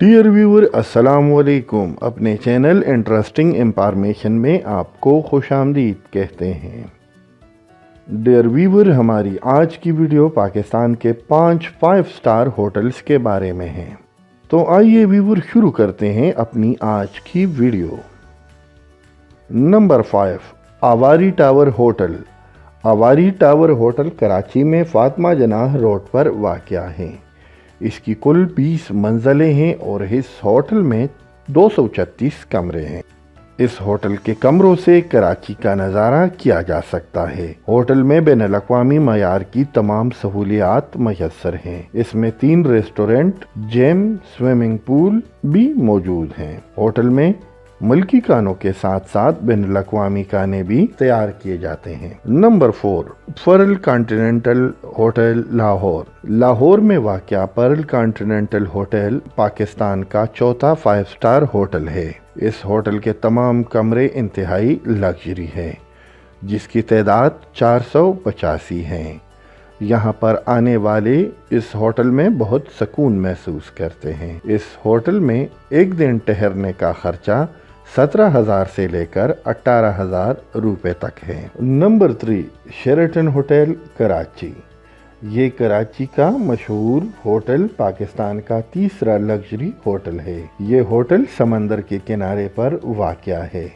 Dear viewer अस्सलाम वालेकुम। अपने चैनल इंटरेस्टिंग इंफॉर्मेशन में आपको खुशामदीद कहते हैं। डियर व्यूअर, हमारी आज की वीडियो पाकिस्तान के 5 स्टार होटल्स के बारे में है। तो आइए व्यूअर शुरू करते हैं अपनी आज की वीडियो। नंबर 5, आवारी टावर होटल। आवारी टावर होटल कराची में फातिमा जनाह रोड पर वाक़या है। इसकी कुल 20 मंजिलें हैं और इस होटल में 236 कमरे हैं। इस होटल के कमरों से कराची का नज़ारा किया जा सकता है। होटल में बैनुल-अक़वामी मयार की तमाम सहूलियात मैसर हैं। इसमें 3 रेस्टोरेंट, जिम, स्विमिंग पूल भी मौजूद हैं। होटल में मुल्की खानों के साथ साथ बैनुल-अक़वामी खाने भी तैयार किए जाते हैं। Number 4, Perl continental hotel Lahore. Lahore में वाक़या पर्ल कॉन्टिनेंटल होटल पाकिस्तान का चौथा 5 स्टार होटल है। इस होटल के तमाम कमरे इंतहाई लग्जरी है, जिसकी तादाद 485 हैं। यहाँ पर आने वाले इस होटल में बहुत सुकून महसूस करते हैं। इस होटल में एक दिन ठहरने का खर्चा 17,000 से लेकर 18,000 रुपए तक है। Number 3, Sheraton hotel Karachi. ये कराची का मशहूर होटल पाकिस्तान का तीसरा लग्जरी होटल है। ये होटल समंदर के किनारे पर वाक़या है।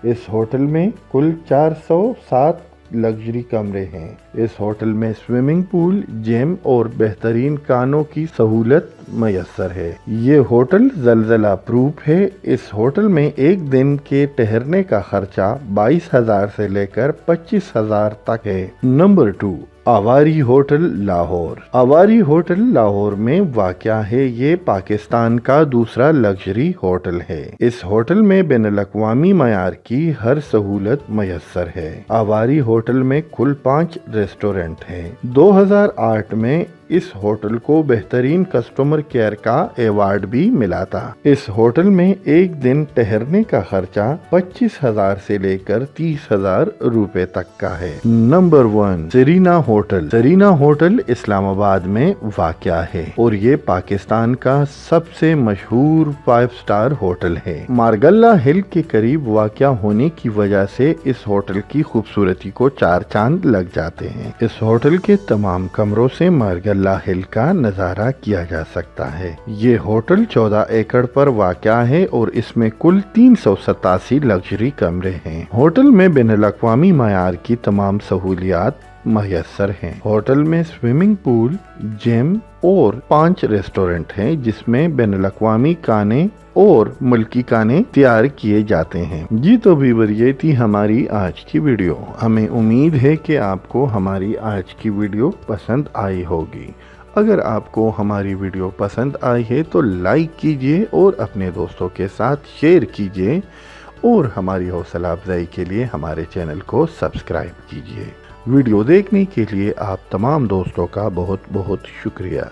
इस होटल में कुल 407 लग्जरी कमरे हैं। इस होटल में स्विमिंग पूल, जिम और बेहतरीन खानों की सहूलत मैसर है। ये होटल ज़लज़ला प्रूफ है। इस होटल में एक दिन के ठहरने का खर्चा 22,000 से लेकर 25,000 तक है। नंबर 2, आवारी होटल लाहौर। आवारी होटल लाहौर में वाक़या है। ये पाकिस्तान का दूसरा लग्जरी होटल है। इस होटल में बैनुल-अक़वामी मयार की हर सहूलत मैसर है। आवारी होटल में कुल 5 रेस्टोरेंट हैं। 2008 में इस होटल को बेहतरीन कस्टमर केयर का अवार्ड भी मिला था। इस होटल में एक दिन ठहरने का खर्चा 25,000 से लेकर 30,000 रुपए तक का है। Number 1, Serena hotel. Serena hotel Islamabad में वाक़या है और ये पाकिस्तान का सबसे मशहूर 5 स्टार होटल है। मारगल्ला हिल के करीब वाक़या होने की वजह से इस होटल की खूबसूरती को 4 चांद लग जाते हैं। इस होटल के तमाम कमरों से मारगल्ला हिल का नज़ारा किया जा सकता है। ये होटल 14 एकड़ पर वाक़या है और इसमें कुल 387 लग्जरी कमरे हैं। होटल में बैनुल-अक़वामी मयार की तमाम सहूलियात मैसर हैं। होटल में स्विमिंग पूल, जिम और 5 रेस्टोरेंट हैं, जिसमें बैनुल-अक़वामी खाने और मुल्की खाने तैयार किए जाते हैं। जी तो व्यूअर, ये थी हमारी आज की वीडियो। हमें उम्मीद है कि आपको हमारी आज की वीडियो पसंद आई होगी। अगर आपको हमारी वीडियो पसंद आई है तो लाइक कीजिए और अपने दोस्तों के साथ शेयर कीजिए और हमारी हौसला अफजाई के लिए हमारे चैनल को सब्सक्राइब कीजिए। वीडियो देखने के लिए आप तमाम दोस्तों का बहुत बहुत शुक्रिया।